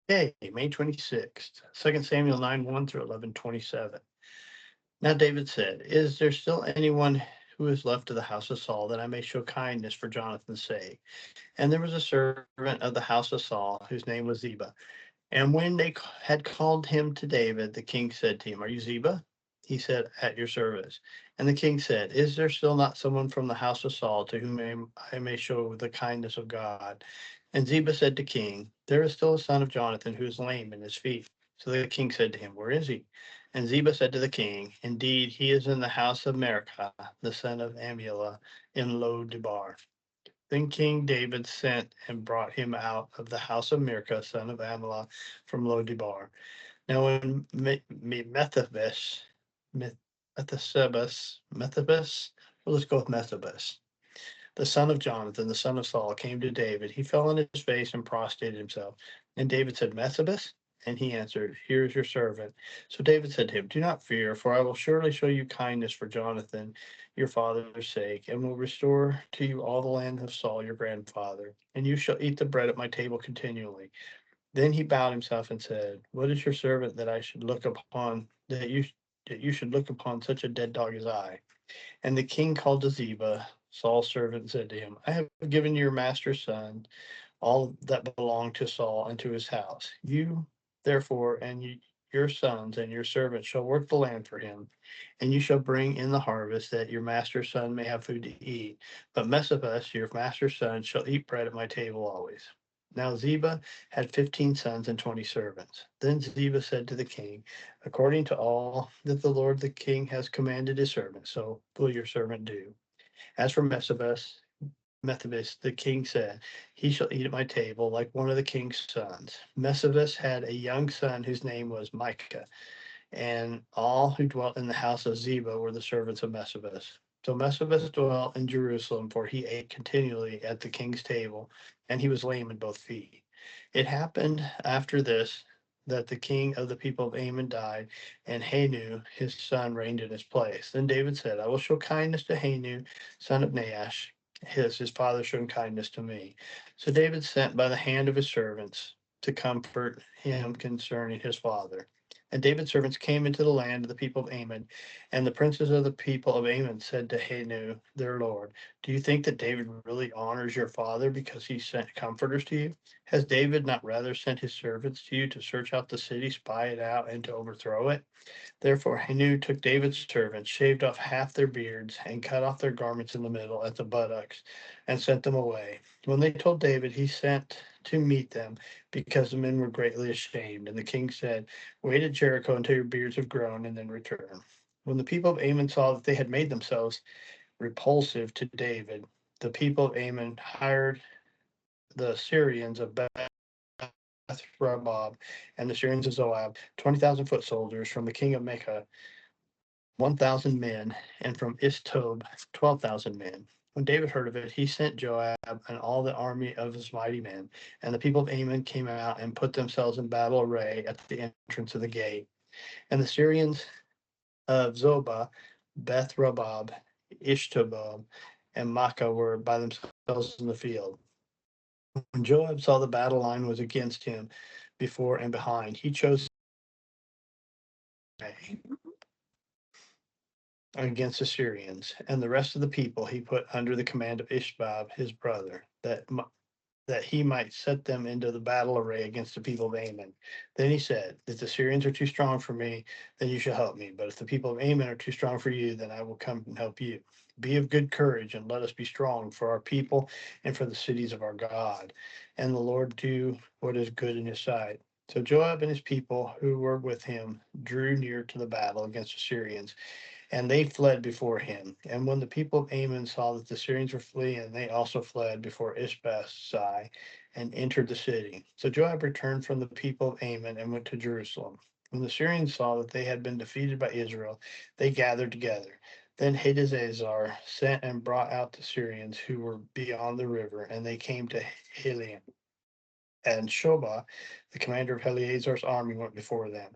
Okay, May 26th, 2 Samuel 9 1 through 11:27. Now David said, is there still anyone who is left of the house of Saul that I may show kindness for Jonathan's sake? And there was a servant of the house of Saul whose name was Ziba. And when they had called him to David, the king said to him, are you Ziba? He said, at your service. And the king said, is there still not someone from the house of Saul to whom I may show the kindness of God? And Ziba said to king, there is still a son of Jonathan who is lame in his feet. So the king said to him, where is he? And Ziba said to the king, indeed, he is in the house of Merikah, the son of Amiel, in Lo Debar. Then King David sent and brought him out of the house of Mircah, son of Amilah, from Lo-debar. Now when Methabus, Methabus, well, let's go with Methabus, the son of Jonathan, the son of Saul, came to David. He fell on his face and prostrated himself. And David said, Methabus? And he answered, here is your servant. So David said to him, do not fear, for I will surely show you kindness for Jonathan, your father's sake, and will restore to you all the land of Saul, your grandfather. And you shall eat the bread at my table continually. Then he bowed himself and said, what is your servant that I should look upon, that you should look upon such a dead dog as I? And the king called to Ziba, Saul's servant, and said to him, I have given your master's son all that belonged to Saul and to his house. You, therefore, and your sons and your servants shall work the land for him, and you shall bring in the harvest, that your master's son may have food to eat. But Messapus, your master's son, shall eat bread at my table always. Now Ziba had 15 sons and 20 servants. Then Ziba said to the king, according to all that the Lord the king has commanded his servant, so will your servant do. As for Methodist, the king said, he shall eat at my table like one of the king's sons. Messavus had a young son whose name was Micah, and all who dwelt in the house of Ziba were the servants of Messavus. So Messavus dwelt in Jerusalem, for he ate continually at the king's table, and he was lame in both feet. It happened after this that the king of the people of Ammon died, and Hanu, his son, reigned in his place. Then David said, I will show kindness to Hanu, son of Nahash, his father shown kindness to me. So David sent by the hand of his servants to comfort him concerning his father. And David's servants came into the land of the people of Ammon, and the princes of the people of Ammon said to Hanu, their lord, do you think that David really honors your father because he sent comforters to you? Has David not rather sent his servants to you to search out the city, spy it out, and to overthrow it? Therefore Hanu took David's servants, shaved off half their beards, and cut off their garments in the middle at the buttocks, and sent them away. When they told David, he sent to meet them, because the men were greatly ashamed. And the king said, wait at Jericho until your beards have grown, and then return. When the people of Ammon saw that they had made themselves repulsive to David, the people of Ammon hired the Syrians of Rabbah and the Syrians of Zoab, 20,000 foot soldiers from the king of Mecca, 1,000 men, and from Istob, 12,000 men. When David heard of it, he sent Joab and all the army of his mighty men. And the people of Ammon came out and put themselves in battle array at the entrance of the gate. And the Syrians of Zobah, Beth Rabab, Ishtabab, and Makkah were by themselves in the field. When Joab saw the battle line was against him before and behind, he chose against the Syrians, and the rest of the people he put under the command of Ishbab his brother, that he might set them into the battle array against the people of Ammon. Then he said, if the Syrians are too strong for me, then you shall help me. But if the people of Ammon are too strong for you, then I will come and help you. Be of good courage, and let us be strong for our people and for the cities of our God. And the Lord do what is good in his sight. So Joab and his people who were with him drew near to the battle against the Syrians, and they fled before him. And when the people of Ammon saw that the Syrians were fleeing, they also fled before Ishbasai and entered the city. So Joab returned from the people of Ammon and went to Jerusalem. When the Syrians saw that they had been defeated by Israel, they gathered together. Then Hadazazar sent and brought out the Syrians who were beyond the river, and they came to and Shobah, the commander of Eleazar's army, went before them.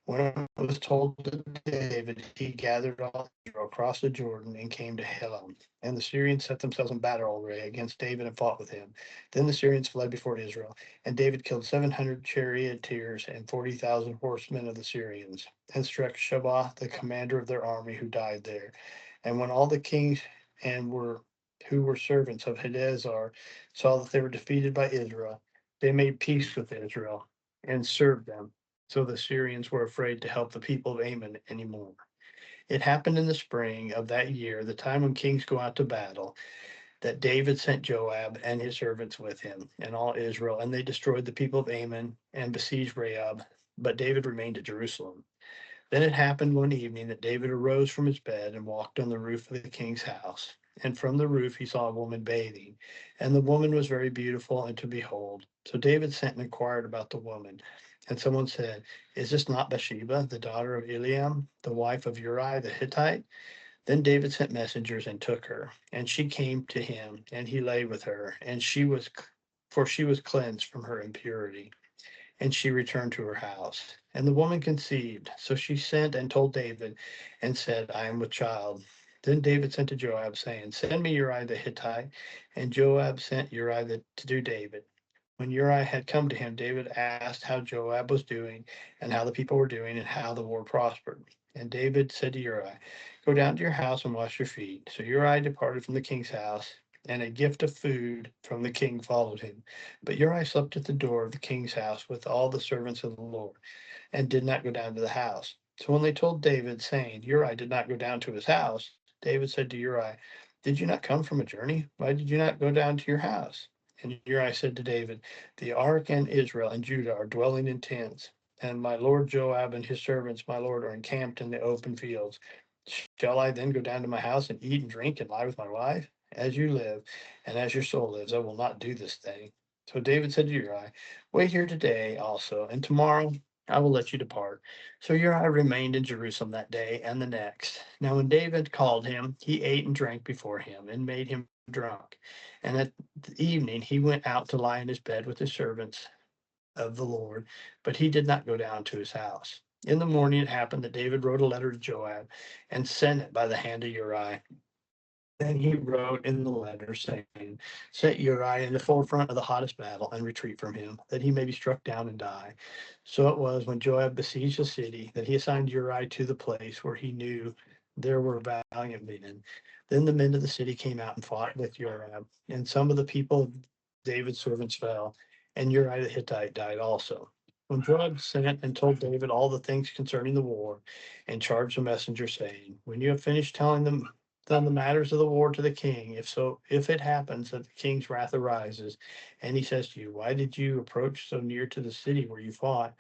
When it was told to David, he gathered all Israel across the Jordan and came to Helam. And the Syrians set themselves in battle array against David and fought with him. Then the Syrians fled before Israel, and David killed 700 charioteers and 40,000 horsemen of the Syrians, and struck Shobah, the commander of their army, who died there. And when all the kings and were who were servants of Hadaezer saw that they were defeated by Israel, they made peace with Israel and served them. So the Syrians were afraid to help the people of Ammon anymore. It happened in the spring of that year, the time when kings go out to battle, that David sent Joab and his servants with him and all Israel, and they destroyed the people of Ammon and besieged Raab. But David remained at Jerusalem. Then it happened one evening that David arose from his bed and walked on the roof of the king's house. And from the roof he saw a woman bathing, and the woman was very beautiful and to behold. So David sent and inquired about the woman. And someone said, "Is this not Bathsheba, the daughter of Eliam, the wife of Uriah the Hittite?" Then David sent messengers and took her, and she came to him, and he lay with her, and she was cleansed from her impurity. And she returned to her house. And the woman conceived. So she sent and told David and said, "I am with child." Then David sent to Joab, saying, "Send me Uriah the Hittite." And Joab sent Uriah to do David. When Uriah had come to him, David asked how Joab was doing, and how the people were doing, and how the war prospered. And David said to Uriah, "Go down to your house and wash your feet." So Uriah departed from the king's house, and a gift of food from the king followed him. But Uriah slept at the door of the king's house with all the servants of the Lord, and did not go down to the house. So when they told David, saying, "Uriah did not go down to his house," David said to Uriah, "Did you not come from a journey? Why did you not go down to your house?" And Uriah said to David, "The ark and Israel and Judah are dwelling in tents, and my lord Joab and his servants, my lord, are encamped in the open fields. Shall I then go down to my house and eat and drink and lie with my wife? As you live, and as your soul lives, I will not do this thing." So David said to Uriah, "Wait here today also, and tomorrow I will let you depart." So Uriah remained in Jerusalem that day and the next. Now when David called him, he ate and drank before him, and made him drunk. And at the evening he went out to lie in his bed with his servants of the Lord, but he did not go down to his house. In the morning it happened that David wrote a letter to Joab and sent it by the hand of Uriah. Then he wrote in the letter saying, "Set Uriah in the forefront of the hottest battle and retreat from him, that he may be struck down and die." So it was when Joab besieged the city that he assigned Uriah to the place where he knew there were valiant men. Then the men of the city came out and fought with Joab, and some of the people of David's servants fell, and Uriah the Hittite died also. When Joab sent and told David all the things concerning the war, and charged the messenger, saying, "When you have finished telling them done the matters of the war to the king, if it happens that the king's wrath arises, and he says to you, 'Why did you approach so near to the city where you fought?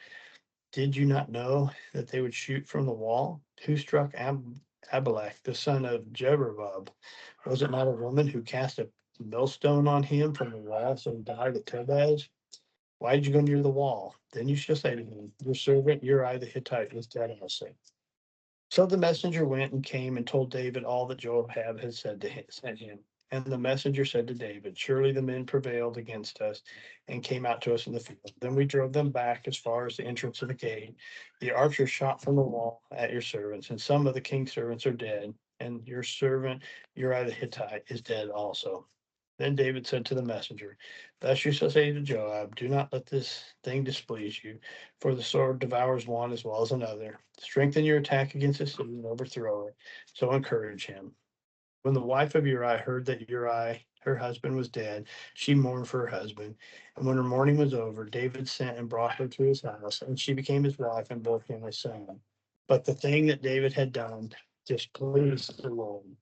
Did you not know that they would shoot from the wall? Who struck Abimelech, the son of Jerubbaal? Was it not a woman who cast a millstone on him from the wall, so he died at Tebez? Why did you go near the wall?' Then you shall say to him, 'Your servant Uriah the Hittite is dead also.'" So the messenger went and came and told David all that Joab had said to him, sent him. And the messenger said to David, "Surely the men prevailed against us and came out to us in the field. Then we drove them back as far as the entrance of the gate. The archers shot from the wall at your servants, and some of the king's servants are dead, and your servant Uriah the Hittite is dead also." Then David said to the messenger, "Thus you shall say to Joab, 'Do not let this thing displease you, for the sword devours one as well as another. Strengthen your attack against the city and overthrow it. So encourage him.'" When the wife of Uriah heard that Uriah, her husband, was dead, she mourned for her husband. And when her mourning was over, David sent and brought her to his house, and she became his wife and bore him a son. But the thing that David had done displeased the Lord.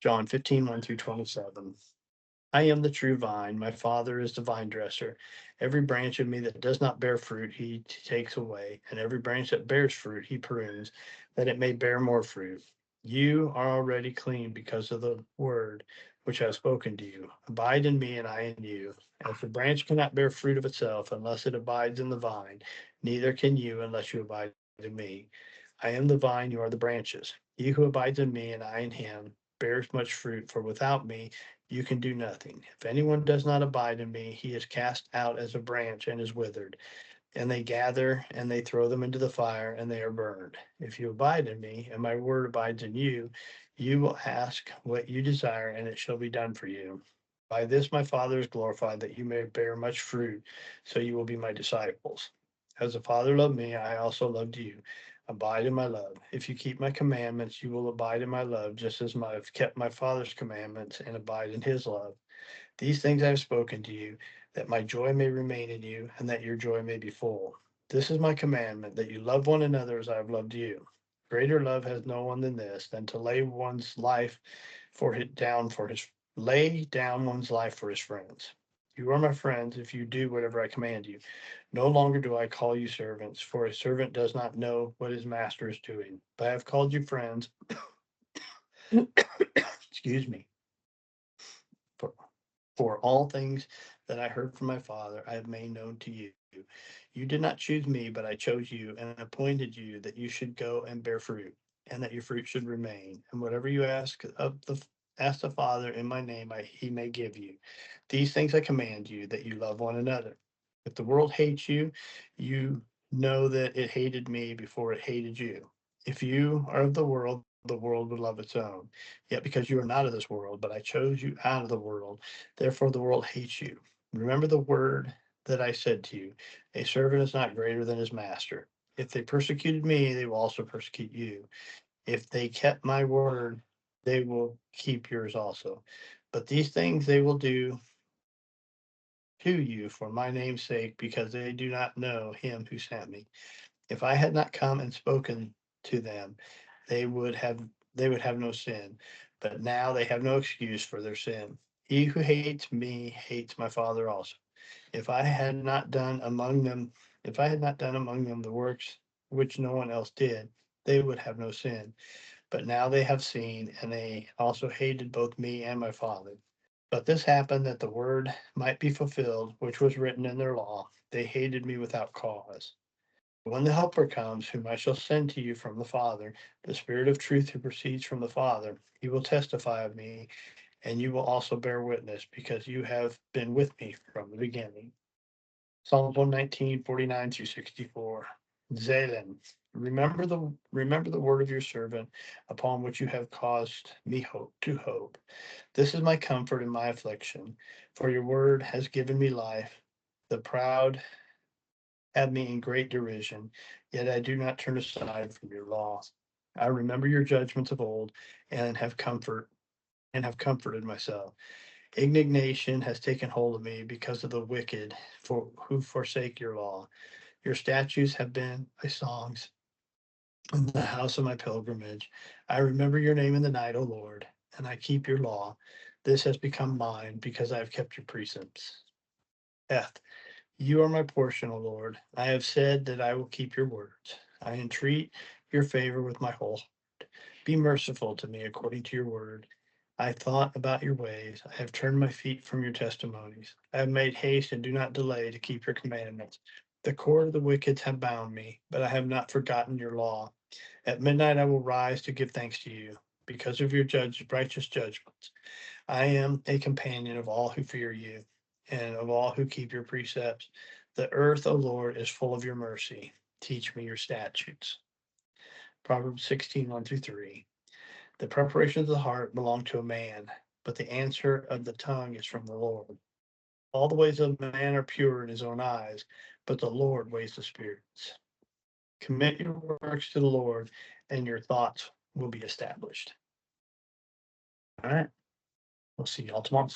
John 15, 1 through 27. I am the true vine, my Father is the vine dresser. Every branch of me that does not bear fruit, he takes away, and every branch that bears fruit, he prunes, that it may bear more fruit. You are already clean because of the word which I have spoken to you. Abide in me, and I in you. As the branch cannot bear fruit of itself unless it abides in the vine, neither can you unless you abide in me. I am the vine, you are the branches. He who abides in me, and I in him, bears much fruit, for without me you can do nothing. If anyone does not abide in me, he is cast out as a branch and is withered, and they gather and they throw them into the fire and they are burned. If you abide in me and my word abides in you, you will ask what you desire and it shall be done for you. By this my Father is glorified, that you may bear much fruit, so you will be my disciples. As the Father loved me, I also loved you. Abide in my love. If you keep my commandments, you will abide in my love, just as I've kept my Father's commandments and abide in his love. These things I have spoken to you, that my joy may remain in you, and that your joy may be full. This is my commandment, that you love one another as I have loved you. Greater love has no one than this, than to lay one's life for his lay down one's life for his friends. You are my friends if you do whatever I command you. No longer do I call you servants, for a servant does not know what his master is doing. But I have called you friends. Excuse me. For For all things that I heard from my Father, I have made known to you. You did not choose me, but I chose you and appointed you that you should go and bear fruit, and that your fruit should remain. And whatever you ask the Father in my name, he may give you. These things I command you, that you love one another. If the world hates you, you know that it hated me before it hated you. If you are of the world would love its own. Yet because you are not of this world, but I chose you out of the world, therefore the world hates you. Remember the word that I said to you, a servant is not greater than his master. If they persecuted me, they will also persecute you. If they kept my word, they will keep yours also. But these things they will do to you for my name's sake, because they do not know him who sent me. If I had not come and spoken to them, they would have they would have no sin. But now they have no excuse for their sin. He who hates me hates my Father also. If I had not done among them, if I had not done among them the works which no one else did, they would have no sin. But now they have seen, and they also hated both me and my Father. But this happened that the word might be fulfilled, which was written in their law. They hated me without cause. When the Helper comes, whom I shall send to you from the Father, the Spirit of truth who proceeds from the Father, he will testify of me, and you will also bear witness, because you have been with me from the beginning. Psalms 119:49 through 64. Zelen. Remember the word of your servant, upon which you have caused me hope. This is my comfort in my affliction, for your word has given me life. The proud have me in great derision, yet I do not turn aside from your law. I remember your judgments of old and have comforted myself. Indignation has taken hold of me because of the wicked who forsake your law. Your statutes have been my songs in the house of my pilgrimage. I remember your name in the night, O Lord, and I keep your law. This has become mine because I have kept your precepts. F. You are my portion, O Lord. I have said that I will keep your words. I entreat your favor with my whole heart. Be merciful to me according to your word. I thought about your ways. I have turned my feet from your testimonies. I have made haste and do not delay to keep your commandments. The cord of the wicked have bound me, but I have not forgotten your law. At midnight I will rise to give thanks to you because of your righteous judgments. I am a companion of all who fear you and of all who keep your precepts. The earth, O Lord, is full of your mercy. Teach me your statutes. Proverbs 16:1 through 3. The preparations of the heart belong to a man, but the answer of the tongue is from the Lord. All the ways of man are pure in his own eyes, but the Lord weighs the spirits. Commit your works to the Lord, and your thoughts will be established. All right. We'll see y'all tomorrow.